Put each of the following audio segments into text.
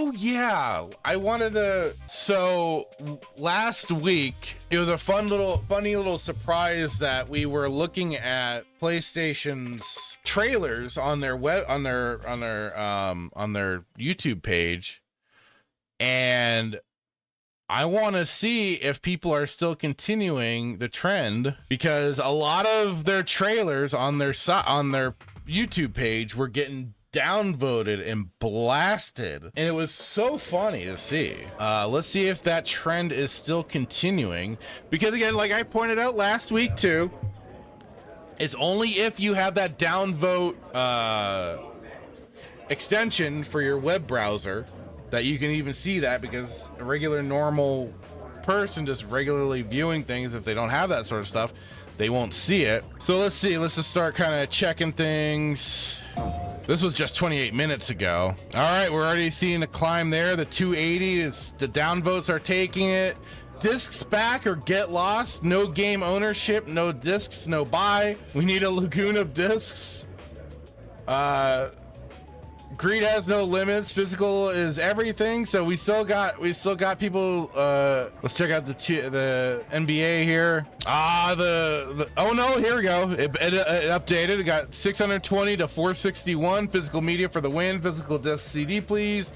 Oh yeah, I wanted to. So last week it was a funny little surprise that we were looking at PlayStation's trailers on their on their YouTube page, and I want to see if people are still continuing the trend, because a lot of their trailers on their YouTube page were getting downvoted and blasted, and it was so funny to see. Let's see if that trend is still continuing, because again, like I pointed out last week too, it's only if you have that downvote extension for your web browser that you can even see that, because a regular normal person just regularly viewing things, if they don't have that sort of stuff, they won't see it. So let's see, let's just start kind of checking things. This was just 28 minutes ago. All right, we're already seeing a climb there. The 280 is, the downvotes are taking it. Discs back or get lost. No game ownership, no discs, no buy. We need a lagoon of discs. Greed has no limits. Physical is everything. So we still got people. Let's check out the NBA here. Oh no, here we go. It updated. It got 620 to 461. Physical media for the win. Physical disc CD, please.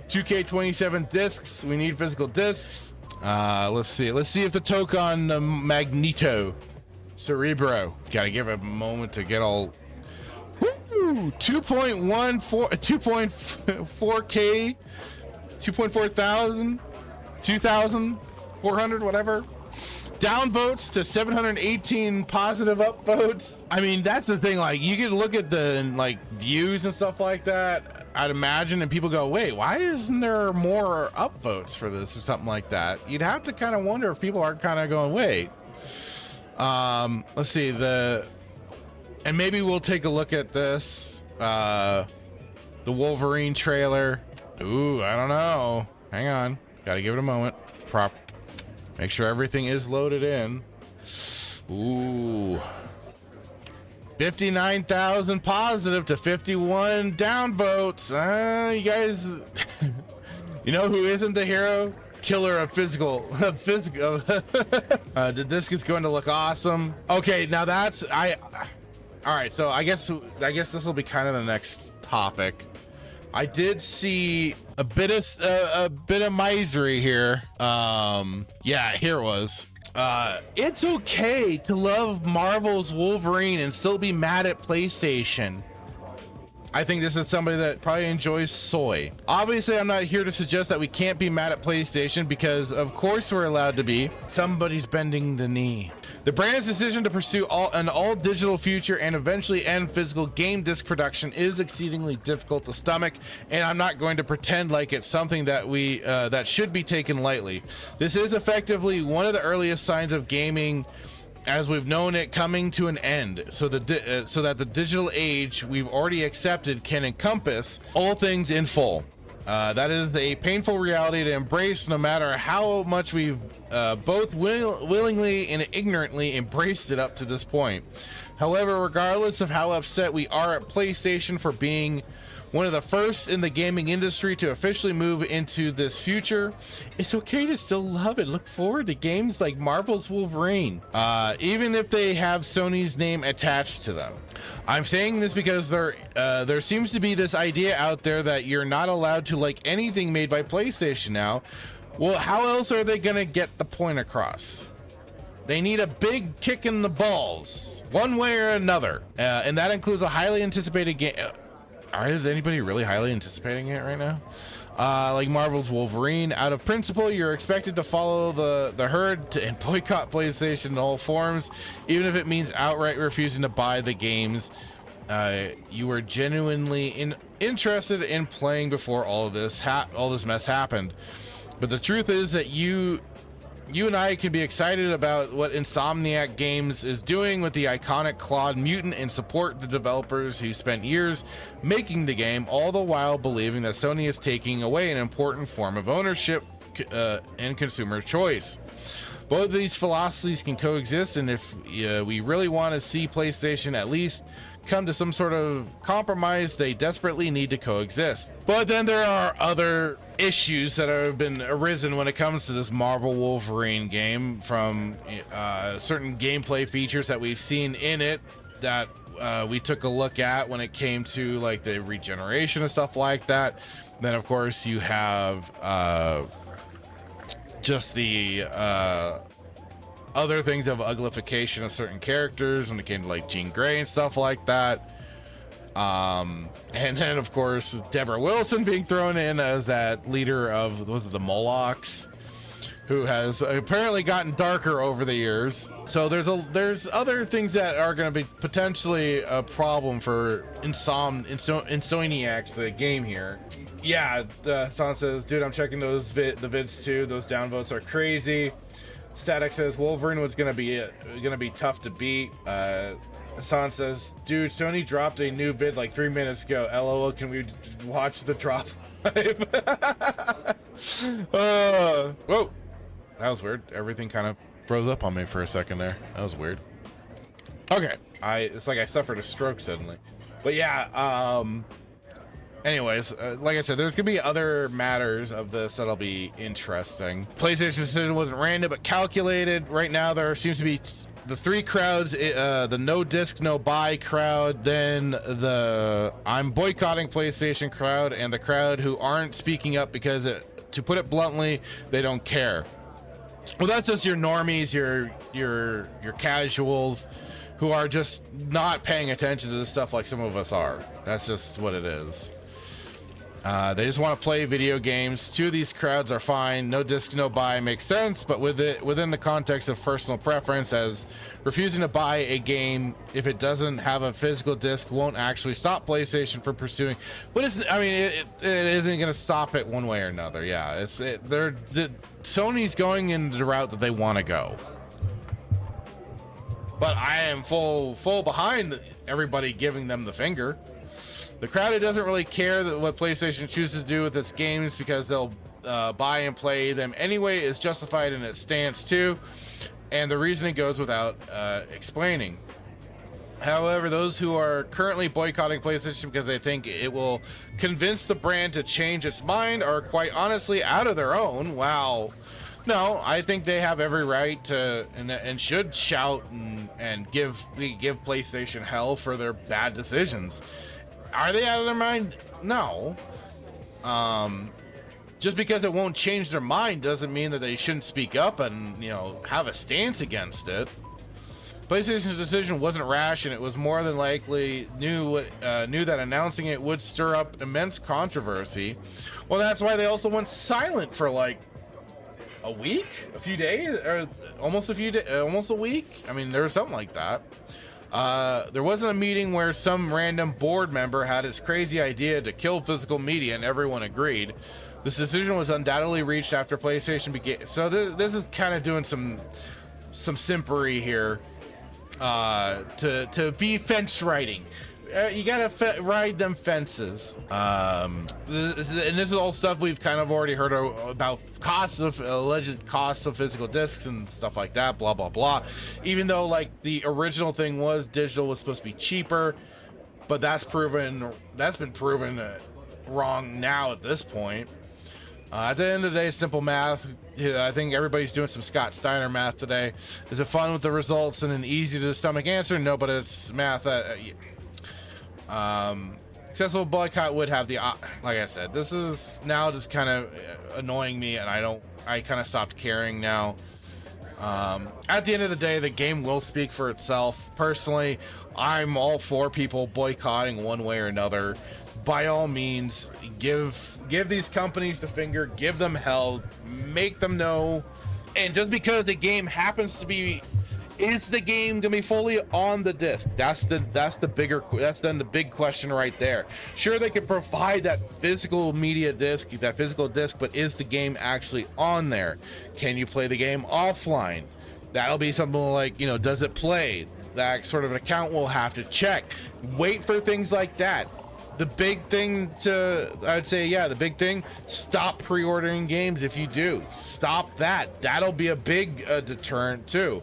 2K27 discs. We need physical discs. Let's see if the token on Magneto Cerebro. Gotta give it a moment to get all. 2.4K, 2.4 thousand, 2,400, whatever. Downvotes to 718 positive upvotes. I mean, that's the thing. Like, you could look at the like views and stuff like that, I'd imagine, and people go, "Wait, why isn't there more upvotes for this or something like that?" You'd have to kind of wonder if people are kind of going, "Wait." Let's see and maybe we'll take a look at this, the Wolverine trailer. Ooh, I don't know. Hang on. Gotta give it a moment. Make sure everything is loaded in. Ooh. 59,000 positive to 51 downvotes. You guys, you know who isn't the hero? Killer of physical. The disc is going to look awesome. Okay, now that's all right, so I guess this will be kind of the next topic. I did see a bit of misery here. Yeah, here it was. It's okay to love Marvel's Wolverine and still be mad at PlayStation. I think this is somebody that probably enjoys soy. Obviously, I'm not here to suggest that we can't be mad at PlayStation, because of course we're allowed to be. Somebody's bending the knee. The brand's decision to pursue an all-digital future and eventually end physical game disc production is exceedingly difficult to stomach, and I'm not going to pretend like it's something that that should be taken lightly. This is effectively one of the earliest signs of gaming as we've known it coming to an end, so that the digital age we've already accepted can encompass all things in full. That is a painful reality to embrace, no matter how much we've both willingly and ignorantly embraced it up to this point. However, regardless of how upset we are at PlayStation for being one of the first in the gaming industry to officially move into this future, it's okay to still love and look forward to games like Marvel's Wolverine, even if they have Sony's name attached to them. I'm saying this because there seems to be this idea out there that you're not allowed to like anything made by PlayStation now. Well, how else are they gonna get the point across? They need a big kick in the balls, one way or another, and that includes a highly anticipated game. Is anybody really highly anticipating it right now? Like Marvel's Wolverine. Out of principle, you're expected to follow the herd and boycott PlayStation in all forms, even if it means outright refusing to buy the games you were genuinely interested in playing before all this mess happened. But the truth is that you and I can be excited about what Insomniac Games is doing with the iconic Claude Mutant and support the developers who spent years making the game, all the while believing that Sony is taking away an important form of ownership and consumer choice. Both of these philosophies can coexist, and if we really want to see PlayStation at least come to some sort of compromise, they desperately need to coexist. But then there are other issues that have been arisen when it comes to this Marvel Wolverine game, from certain gameplay features that we've seen in it that we took a look at when it came to like the regeneration and stuff like that. Then of course you have just the other things of uglification of certain characters when it came to like Jean Grey and stuff like that. And then of course Deborah Wilson being thrown in as that leader of, was it the Molochs, who has apparently gotten darker over the years. So there's other things that are going to be potentially a problem for Insomniac's the game here. Yeah, San says, dude, I'm checking those the vids too. Those downvotes are crazy. Static says Wolverine was gonna be tough to beat. Hassan says, dude, Sony dropped a new vid like 3 minutes ago. LOL, can we watch the drop live? Whoa, that was weird. Everything kind of froze up on me for a second there. That was weird. Okay, it's like I suffered a stroke suddenly. But yeah, anyways, like I said, there's gonna be other matters of this that'll be interesting. PlayStation's decision wasn't random but calculated. Right now there seems to be the three crowds, the no disc no buy crowd, then the I'm boycotting PlayStation crowd, and the crowd who aren't speaking up because to put it bluntly, they don't care. Well, that's just your normies, your casuals who are just not paying attention to this stuff like some of us are. That's just what it is. They just want to play video games. Two of these crowds are fine. No disc, no buy makes sense, but within the context of personal preference, as refusing to buy a game if it doesn't have a physical disc won't actually stop PlayStation from pursuing. But it isn't going to stop it one way or another. Yeah, Sony's going in the route that they want to go. But I am full behind everybody giving them the finger. The crowd who doesn't really care what PlayStation chooses to do with its games because they'll buy and play them anyway is justified in its stance too, and the reasoning goes without explaining. However, those who are currently boycotting PlayStation because they think it will convince the brand to change its mind are quite honestly out of their own. Wow. No, I think they have every right to and should shout and give PlayStation hell for their bad decisions. Are they out of their mind? No. Just because it won't change their mind doesn't mean that they shouldn't speak up and, have a stance against it. PlayStation's decision wasn't rash, and it was more than likely knew that announcing it would stir up immense controversy. Well, that's why they also went silent for like a week, a few days, or almost a week. I mean, there was something like that. There wasn't a meeting where some random board member had his crazy idea to kill physical media and everyone agreed. This decision was undoubtedly reached after PlayStation began. So this is kind of doing some simpery here to be fence riding. You gotta ride them fences. And this is all stuff we've kind of already heard about, alleged costs of physical discs and stuff like that, blah blah blah. Even though like the original thing was digital was supposed to be cheaper, but that's been proven wrong now at this point. At the end of the day, simple math. I think everybody's doing some Scott Steiner math today. Is it fun with the results and an easy to stomach answer? No, but it's math that. Successful boycott would have the like I said, this is now just kind of annoying me, and I kind of stopped caring now. At the end of the day, the game will speak for itself. Personally, I'm all for people boycotting one way or another. By all means, give these companies the finger, give them hell, make them know. And just because the game happens to be, is the game gonna be fully on the disc? That's the big question right there. Sure, they could provide that physical media disc, that physical disc, but is the game actually on there? Can you play the game offline? That'll be something like, does it play? That sort of an account we'll have to check. Wait for things like that. the big thing I'd say, yeah, the big thing, stop pre-ordering games. If you do, stop that. That'll be a big deterrent too.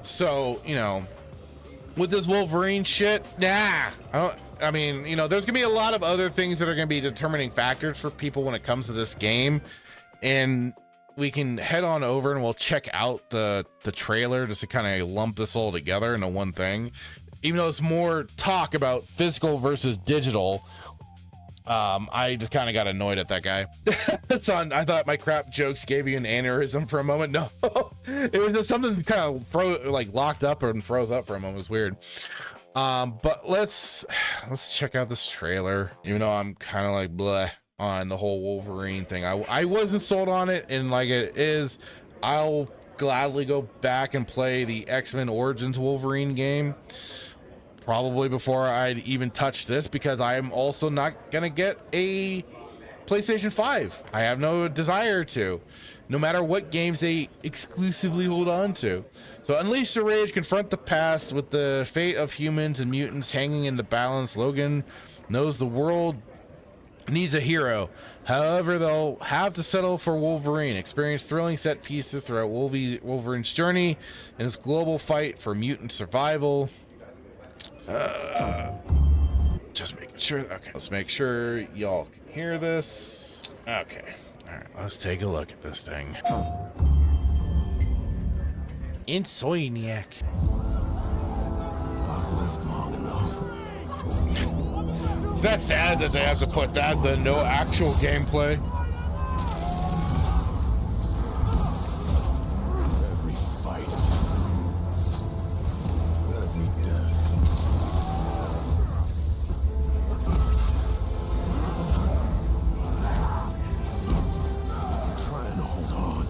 So, you know, with this Wolverine shit, I mean, you know, there's gonna be a lot of other things that are gonna be determining factors for people when it comes to this game, and we can head on over and we'll check out the trailer just to kind of lump this all together into one thing. Even though it's more talk about physical versus digital, I just kind of got annoyed at that guy. I thought my crap jokes gave you an aneurysm for a moment. No, it was just something kind of locked up and froze up for a moment. It was weird. But let's check out this trailer, even though I'm kind of like bleh on the whole Wolverine thing. I wasn't sold on it, and like it is, I'll gladly go back and play the X-Men Origins Wolverine game probably before I'd even touch this, because I am also not gonna get a PlayStation 5. I have no desire to, no matter what games they exclusively hold on to. So unleash the rage, confront the past with the fate of humans and mutants hanging in the balance. Logan knows the world needs a hero. However, they'll have to settle for Wolverine. Experience thrilling set pieces throughout Wolverine's journey in his global fight for mutant survival. Just making sure. Okay, let's make sure y'all can hear this. Okay, all right, let's take a look at this thing. Insomniac. I've lived long enough. Is that sad that they have to put that the no actual gameplay? Every fight, every death. I'm trying to hold on.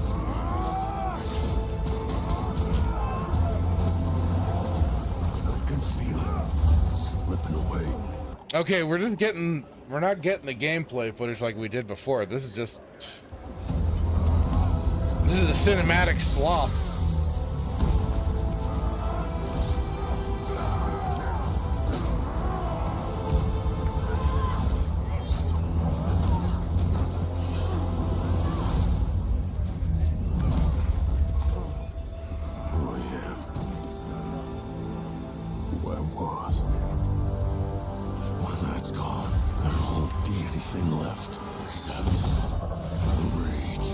I can feel it slipping away. Okay, we're not getting the gameplay footage like we did before. This is a cinematic slop. Who I am. Who I was. When that's gone, there won't be anything left except rage.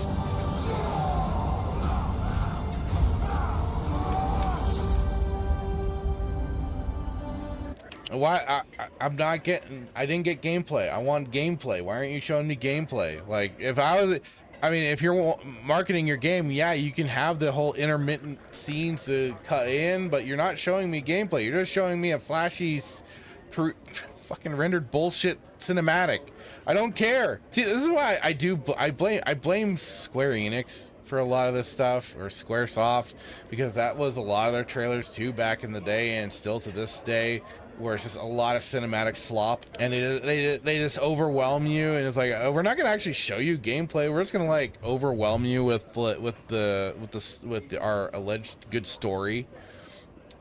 Why I didn't get gameplay. I want gameplay. Why aren't you showing me gameplay? Like, if you're marketing your game, yeah, you can have the whole intermittent scenes to cut in, but you're not showing me gameplay. You're just showing me a flashy fucking rendered bullshit cinematic. I don't care. See, this is why I blame Square Enix for a lot of this stuff, or Squaresoft, because that was a lot of their trailers too back in the day, and still to this day, where it's just a lot of cinematic slop, and they just overwhelm you, and it's like, oh, we're not gonna actually show you gameplay. We're just gonna like overwhelm you with our alleged good story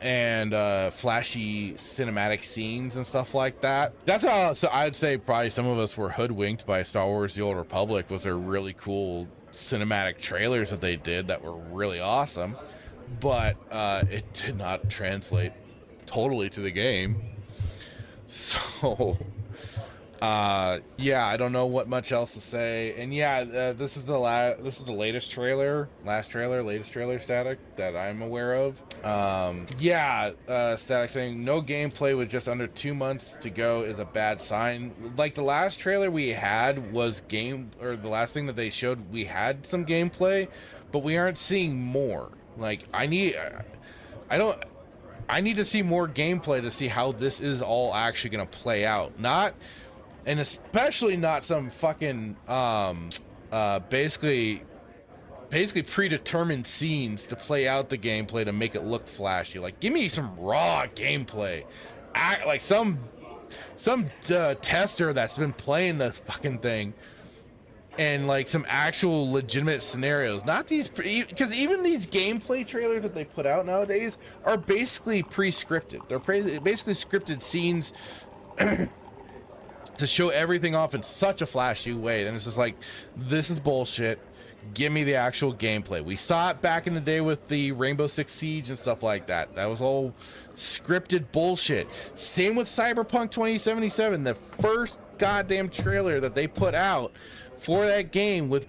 and flashy cinematic scenes and stuff like that. That's how. So I'd say probably some of us were hoodwinked by Star Wars: The Old Republic. Was there really cool cinematic trailers that they did that were really awesome, but it did not translate totally to the game. So yeah, I don't know what much else to say. And yeah, this is the latest trailer Static that I'm aware of. Static saying no gameplay with just under 2 months to go is a bad sign. Like the last trailer we had was the last thing that they showed, we had some gameplay, but we aren't seeing more. Like I need to see more gameplay to see how this is all actually going to play out. And especially not some fucking basically predetermined scenes to play out the gameplay to make it look flashy. Like, give me some raw gameplay. Act like some tester that's been playing the fucking thing, and like some actual legitimate scenarios. Not these, because even these gameplay trailers that they put out nowadays are basically pre-scripted. They're basically scripted scenes to show everything off in such a flashy way. And it's just like, this is bullshit. Give me the actual gameplay. We saw it back in the day with the Rainbow Six Siege and stuff like that. That was all scripted bullshit. Same with Cyberpunk 2077. The first goddamn trailer that they put out for that game with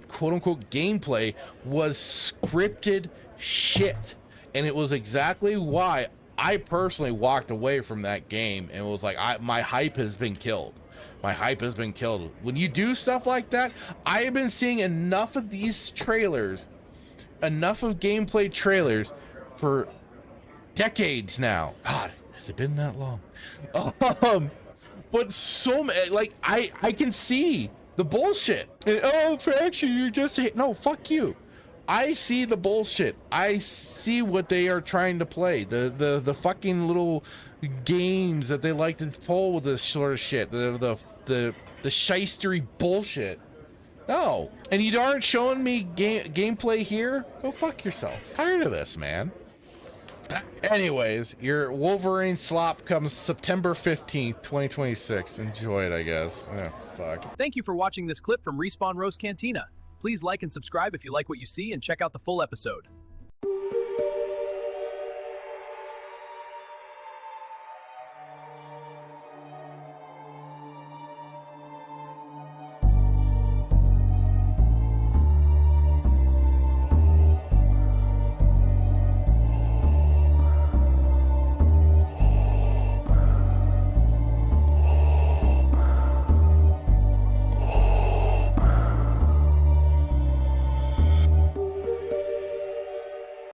quote unquote gameplay was scripted shit. And it was exactly why I personally walked away from that game and was like, my hype has been killed. My hype has been killed. When you do stuff like that, I have been seeing enough of these trailers, enough of gameplay trailers for decades now. God, has it been that long? But so many, like, I can see the bullshit. And, oh, Fraction, you're just no, fuck you. I see the bullshit. I see what they are trying to play. The fucking little games that they like to pull with this sort of shit. The shystery bullshit. No. And you aren't showing me gameplay here? Go fuck yourselves. Tired of this, man. Anyways, your Wolverine slop comes September 15th, 2026. Enjoy it, I guess. Oh, fuck. Thank you for watching this clip from Respawn Roast Cantina. Please like and subscribe if you like what you see and check out the full episode.